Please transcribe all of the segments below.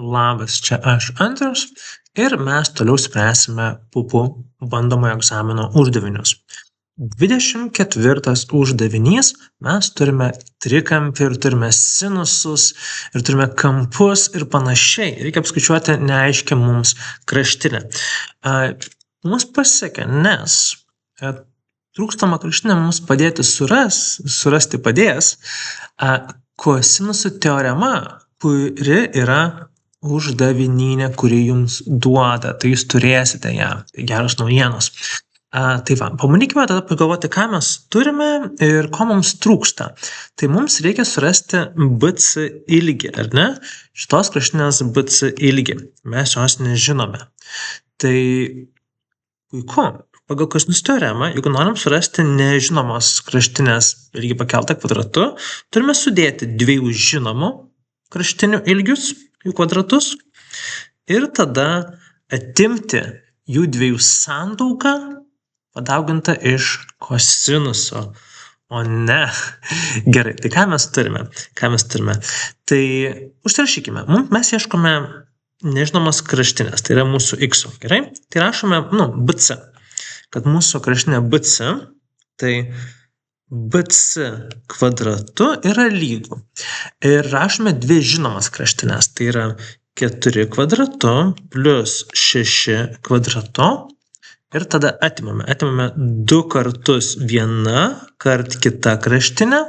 Labas, čia aš Andrius ir mes toliau spręsime pupų bandomojo egzamino uždavinius. 24 uždavinys, mes turime trikampį ir turime sinusus ir turime kampus ir panašiai. Reikia apskaičiuoti neaiškią mums kraštinę. Mums pasisekė, nes trūkstama kraštinė mums padėti surasti padės kosinusų teorema, kuri yra uždavinyne, kuri jums duoda, tai jūs turėsite ją. Tai geros naujienos. Tai va, pabandykime tada pagalvoti, ką mes turime ir ko mums trūksta. Tai mums reikia surasti BC ilgį, ar ne? Šitos kraštinės BC ilgį. Mes jos nežinome. Tai puiku. Pagal kosinusų teoremą, jeigu norim surasti nežinomos kraštinės ilgį pakeltą kvadratu, turime sudėti dviejų žinomų kraštinių ilgius, jų kvadratus, ir tada atimti jų dviejų sandauką padauginta iš kosinuso. O ne. Gerai, tai ką mes turime? Tai užsirašykime. Mes ieškome nežinomas kraštinės, tai yra mūsų x. Gerai? Tai rašome, BC. Kad mūsų kraštinė BC, tai BC kvadratu yra lygu. Ir rašome dvi žinomas kraštinės. Tai yra 4 kvadratu plus 6 kvadratu. Ir tada atimame 2 kartus viena, kart kita kraštinė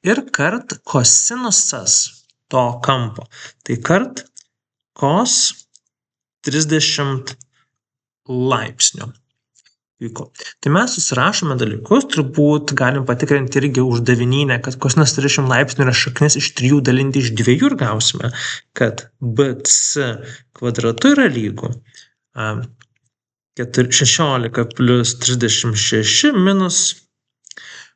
ir kart kosinusas to kampo. Tai kart kos 30 laipsnių. Tai mes susirašome dalykus, turbūt galim patikrinti irgi uždavinyne, kad kosinus 30 laipsnių yra šaknis iš 3 dalinti iš 2 ir gausime, kad BC kvadratu yra lygu 16 plus 36 minus,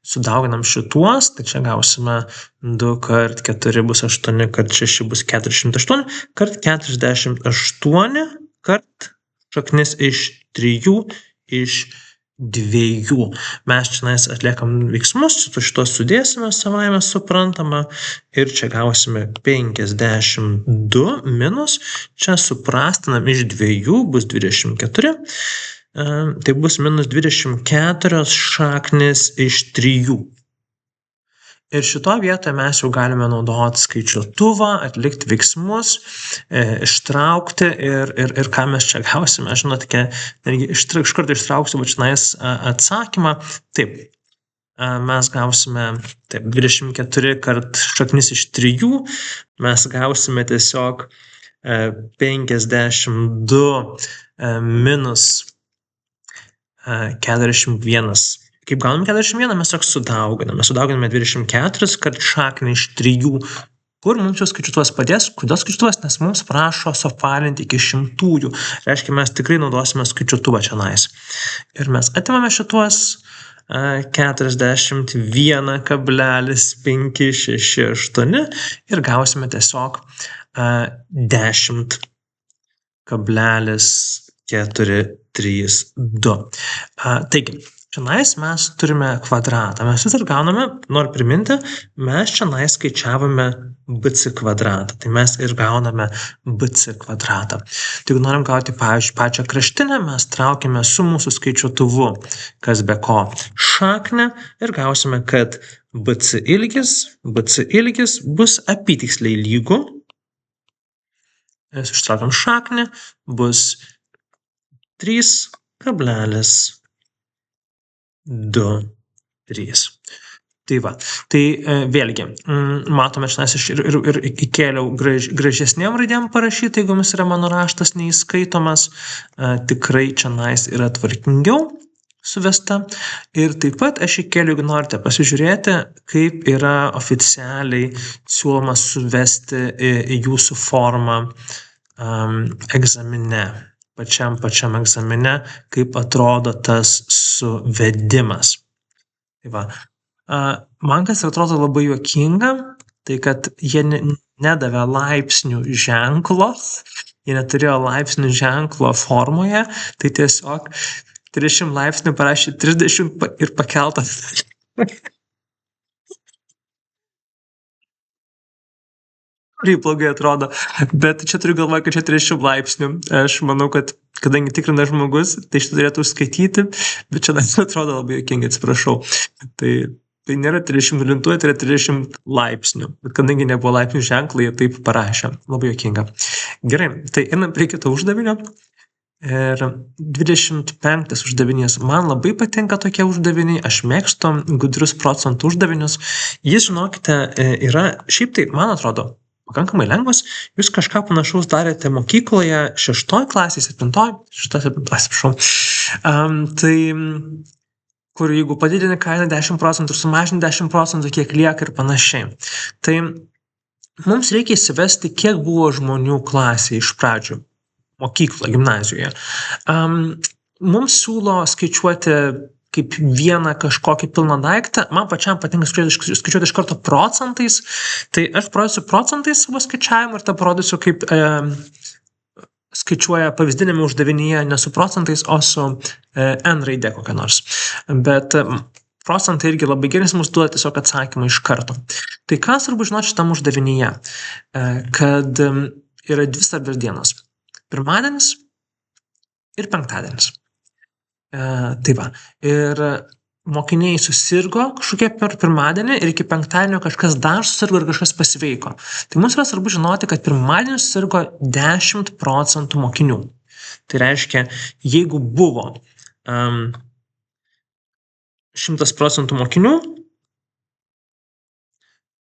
sudauginam šituos, tai čia gausime 2 kart 4 bus 8, kart 6 bus 408, kart 48, kart šaknis iš 3 iš 2. Mes čia atliekam veiksmus, šitos sudėsime savaime suprantama ir čia gausime 52 minus, čia suprastinam iš 2 bus 24, tai bus minus 24 šaknis iš 3. Ir šito vietoje mes jau galime naudoti skaičiuotuvą, atlikti veiksmus, ištraukti ir ką mes čia gausime. Žinote, iš karto ištrauksiu atsakymą. Taip, mes gausime 24 kart šaknis iš 3, mes gausime tiesiog 52 minus 41. Kaip gauname 41, mes tiesiog sudauginame. Sudauginame 24 kart šaknį iš 3. Kur mums jau skaičiuotuvas padės? Kodėl skaičiuotuvas? Nes mums prašo suapvalinti iki 100. Reiškia, mes tikrai naudosime skaičiuotuvą čionais. Ir mes atimame šituos 41,568 ir gausime tiesiog 10,432. Taigi, čionais mes turime kvadratą. Mes vis dar gauname, noriu priminti, mes čionais skaičiavome BC kvadratą. Tai mes ir gauname BC kvadratą. Tai jeigu norim gauti, pavyzdžiui, pačią kraštinę, mes traukime su mūsų skaičiuotuvu, kas be ko, šaknę ir gausime, kad BC ilgis bus apytiksliai lygu. Ištraukiam šaknį, bus 3,23. Tai va, tai vėlgi, matome šiandien ir įkėliau gražesnėm raidėm parašyti, jeigu jums yra mano raštas neįskaitomas, tikrai šiandien yra tvarkingiau suvesta. Ir taip pat aš įkėliau, jeigu norite pasižiūrėti, kaip yra oficialiai siūloma suvesti jūsų formą egzamine. Pačiam egzamine, kaip atrodo tas suvedimas. Tai va. Man kas atrodo labai juokinga, tai kad jie nedavė laipsnių ženklo, jie neturėjo laipsnių ženklo formoje, tai tiesiog 30 laipsnių parašė 30 ir pakeltą. kaip blogai atrodo, bet čia turiu galvoje, kad čia 30 laipsnių. Aš manau, kad kadangi tikrina žmogus, tai šitą turėtų užskaityti, bet čia dar atrodo labai juokingai, atsiprašau. Tai nėra 30 nulintuoja, tai yra 30 laipsnių. Bet kadangi nebuvo laipsnių ženklai, jie taip parašė. Labai juokinga. Gerai, tai einam prie kito uždavinio. Ir 25 uždavinys. Man labai patinka tokie uždaviniai, aš mėgstu gudrius procentų uždavinius. Jis, žinokite, yra, šiaip tai, man atrodo, pakankamai lengvas. Jūs kažką panašaus darėte mokykloje 6 klasėje, 7 klasėje, prašau. Tai, kur jeigu padidini kainą 10% ir sumažini 10%, kiek lieka ir panašiai. Tai mums reikia įsivesti, kiek buvo žmonių klasėje iš pradžių. Mokykloje, gimnazijoje. Mums siūlo skaičiuoti kaip vieną kažkokį pilną daiktą. Man pačiam patinka skaičiuoti iš karto procentais. Tai aš parodysiu procentais savo skaičiavimą ir tą parodysiu, kaip skaičiuoja pavyzdinėme uždavinyje ne su procentais, o su N raidė kokia nors. Bet procentai irgi labai gerai mums duoda tiesiog atsakymą iš karto. Tai ką svarbu žinoti šitam uždavinyje? Kad yra 2 svarbios dienos. Pirmadienis ir penktadienis. Tai va. Ir mokiniai susirgo kažkokie per pirmadienį ir iki penktadienio kažkas dar susirgo ir kažkas pasveiko. Tai mums yra svarbu žinoti, kad pirmadienį susirgo 10% mokinių. Tai reiškia, jeigu buvo 100% mokinių,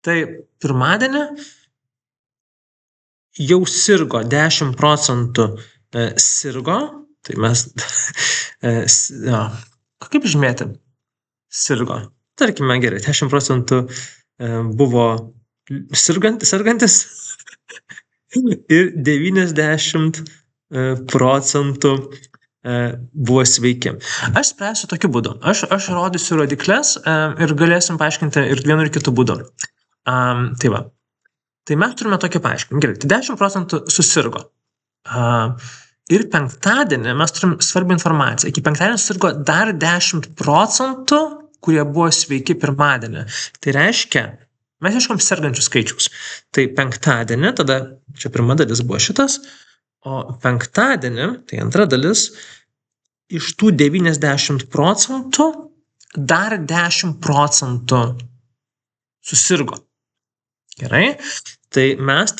tai pirmadienį jau sirgo 10% sirgo, tai mes, kaip žymėti, sirgo. Tarkime, gerai, 10% buvo sergantis ir 90% buvo sveiki. Aš spręsiu tokiu būdu. Aš rodysiu rodikles ir galėsim paaiškinti ir vienu ir kitu būdu. Tai va. Tai mes turime tokį paaiškinimą. Gerai, tai 10% susirgo. Ir penktadienį mes turim svarbią informaciją. Iki penktadienį susirgo dar 10%, kurie buvo sveiki pirmadienį. Tai reiškia, mes ieškom sergančių skaičius. Tai penktadienį, tada čia pirma dalis buvo šitas, o penktadienį, tai antra dalis, iš tų 90% dar 10% susirgo. Gerai? Tai mes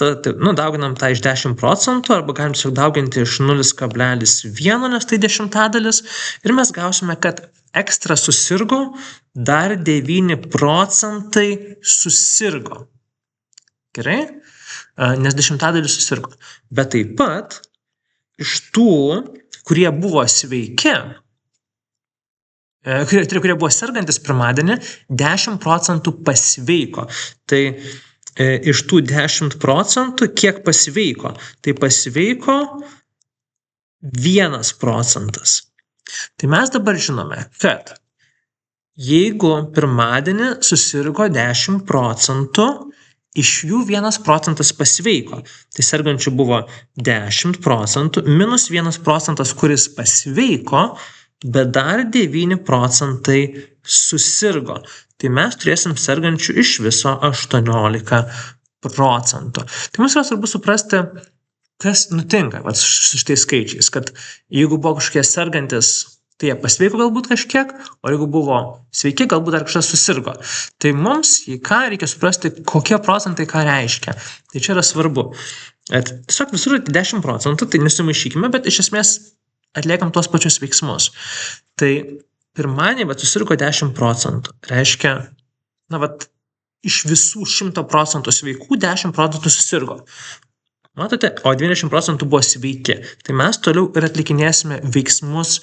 dauginam tą iš 10% arba galim tiesiog dauginti iš 0,1, nes tai dešimtadalis. Ir mes gausime, kad ekstra susirgo, dar 9% susirgo. Gerai? Nes dešimtadalis susirgo. Bet taip pat iš tų, kurie buvo sveiki, kurie buvo sergantis pirmadienį, 10% pasveiko. Tai iš tų 10% kiek pasveiko? Tai pasveiko 1%. Tai mes dabar žinome, kad jeigu pirmadienį susirgo 10%, iš jų 1% pasveiko. Tai sergančių buvo 10%, minus 1%, kuris pasveiko, bet dar 9% susirgo. Tai mes turėsim sergančių iš viso 18%. Tai mums yra svarbu suprasti, kas nutinka su šitais skaičiais, kad jeigu buvo kažkokie sergantis, tai jie pasveiko galbūt kažkiek, o jeigu buvo sveiki, galbūt dar kažkas susirgo. Tai mums, ką reikia suprasti, kokie procentai ką reiškia. Tai čia yra svarbu. Tiesiog visur 10%, tai nesumaišykime, bet iš esmės atliekam tuos pačius veiksmus. Tai pirmadienį susirgo 10%. Reiškia, iš visų 100% sveikų 10% susirgo. Matote, o 20% buvo sveiki. Tai mes toliau ir atlikinėsime veiksmus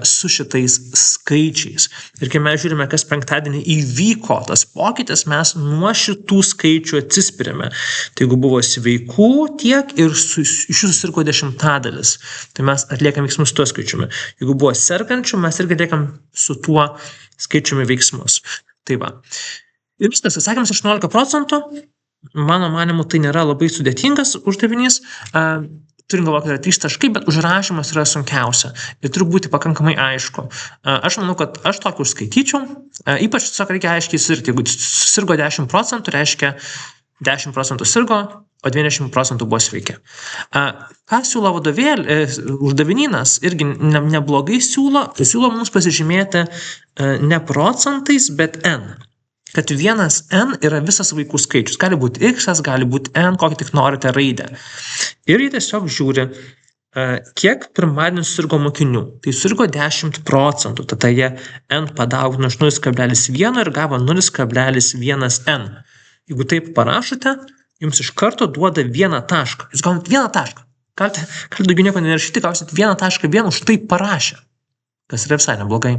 su šitais skaičiais. Ir kai mes žiūrime, kas penktadienį įvyko, tas pokytis, mes nuo šitų skaičių atsispiriame. Tai jeigu buvo sveikų tiek ir iš jų susirgo 10%. Tai mes atliekam veiksmus su tuo skaičiumi. Jeigu buvo sergančių, mes irgi atliekam su tuo skaičiumi veiksmus. Tai va. Ir viskas, atsakymas 18%. Mano manimu, tai nėra labai sudėtingas uždavinys. Turim galvoti, kad yra 3 taškai, bet užrašymas yra sunkiausia. Ir turi būti pakankamai aišku. Aš manau, kad aš tokį užskaityčiau. Ypač tiesiog reikia aiškiai sirgti. Jeigu susirgo 10%, reiškia 10% sirgo, o 20% buvo sveiki. Ką siūlo uždavinynas, irgi neblogai siūlo, tai siūlo mums pasižymėti ne procentais, bet n. Kad vienas n yra visas vaikų skaičius. Gali būti x, gali būti n, kokį tik norite raidę. Ir jie tiesiog žiūri, kiek pirmadienį susirgo mokinių. Tai susirgo 10%, tada jie n padaugino iš 0,1 ir gavo 0,1n. Jeigu taip parašote, jums iš karto duoda 1 tašką. Jūs gaunat 1 tašką. Galite daugiau nieko nerašyti, gausit 1.1 už tai parašę. Kas yra visai neblogai.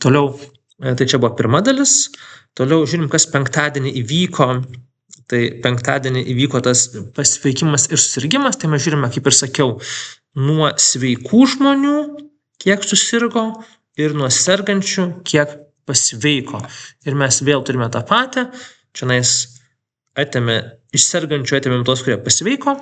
Toliau, tai čia buvo pirma dalis. Toliau žiūrim, kas penktadienį įvyko. Tai penktadienį įvyko tas pasveikimas ir susirgimas. Tai mes žiūrime, kaip ir sakiau, nuo sveikų žmonių, kiek susirgo, ir nuo sergančių, kiek pasveiko. Ir mes vėl turime tą patį. Čianais iš sergančių atėmėm tos, kurie pasveiko,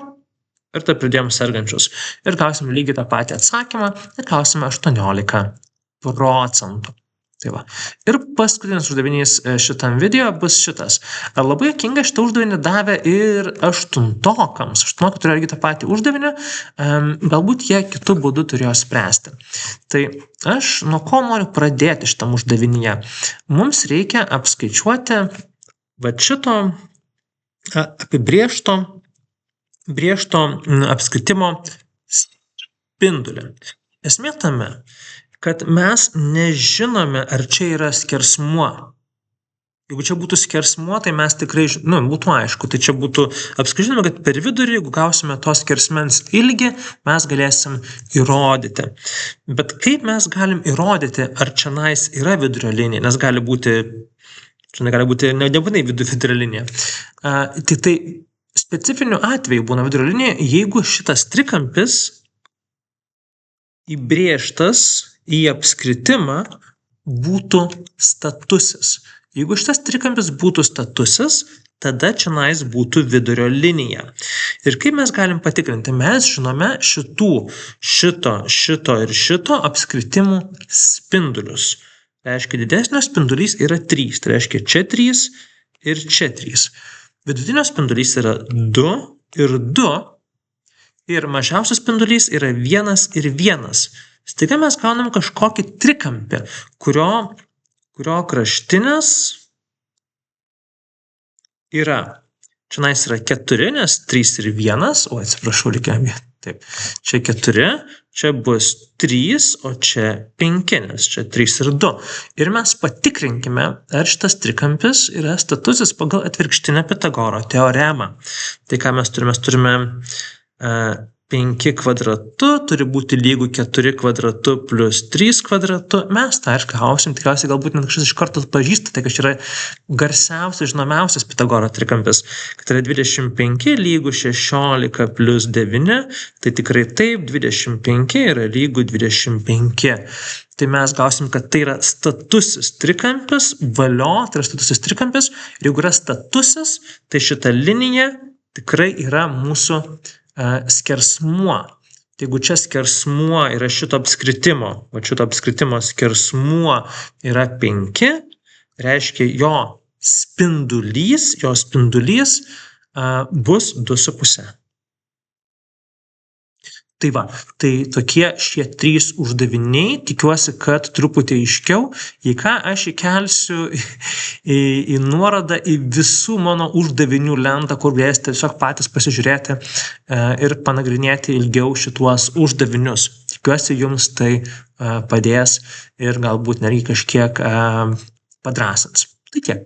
ir taip pridėjom sergančius. Ir gausime lygiai tą patį atsakymą, ir gausime 18%. Tai va. Ir paskutinis uždavinys šitam video bus šitas. Labai juokinga, šitą uždavinį davė ir aštuntokams. Aštuntokai turėjo irgi tą patį uždavinį, galbūt jie kitų būdų turėjo spręsti. Tai aš nuo ko noriu pradėti šitam uždavinyje? Mums reikia apskaičiuoti šito apibrėžto apskritimo spindulį. Esmė tame, kad mes nežinome, ar čia yra skersmuo. Jeigu čia būtų skersmuo, tai mes tikrai, būtų aišku, tai čia būtų apskaičiuojama, kad per vidurį, jeigu gausime tos skersmens ilgį, mes galėsim įrodyti. Bet kaip mes galim įrodyti, ar čionais yra vidurio linija, nes gali būti nebūtinai vidurio linija. Tai specifiniu atveju būna vidurio linija, jeigu šitas trikampis įbrėžtas į apskritimą būtų statusis. Jeigu šitas trikampis būtų statusis, tada čionais būtų vidurio linija. Ir kaip mes galim patikrinti? Mes žinome šito ir šito apskritimų spindulius. Tai reiškia, didesnio spindulys yra 3, tai reiškia čia 3 ir čia 3. Vidutinio spindulys yra 2 ir 2 ir mažiausias spindulys yra 1 ir 1. Staiga mes gaunam kažkokį trikampį, kurio kraštinės yra. Čionais yra 4, nes 3 ir 1, atsiprašau, taip, čia 4, čia bus 3, o čia 5, nes čia 3 ir 2. Ir mes patikrinkime, ar šitas trikampis yra statusis pagal atvirkštinę Pitagoro teoremą. Tai ką mes turime? Mes turime 5 kvadratu, turi būti lygu 4 kvadratu plus 3 kvadratu. Mes tą ir gausim, tikriausiai galbūt net kažkas iš karto pažįstate, kad yra garsiausias, žinomiausias Pitagoro trikampis, kad yra 25 lygu 16 plus 9, tai tikrai taip, 25 yra lygu 25. Tai mes gausim, kad tai yra statusis trikampis, valio, tai yra statusis trikampis, ir jeigu yra statusis, tai šita linija tikrai yra mūsų skersmuo. Tai jeigu čia skersmuo yra šito apskritimo skersmuo yra 5, reiškia jo spindulys bus 2,5. Tai va, tai tokie šie 3 uždaviniai, tikiuosi, kad truputį aiškiau, jei ką aš įkelsiu į nuorodą į visų mano uždavinių lentą, kur galėsite tiesiog patys pasižiūrėti ir panagrinėti ilgiau šituos uždavinius. Tikiuosi, jums tai padės ir galbūt netgi kažkiek padrąsins. Tai tiek.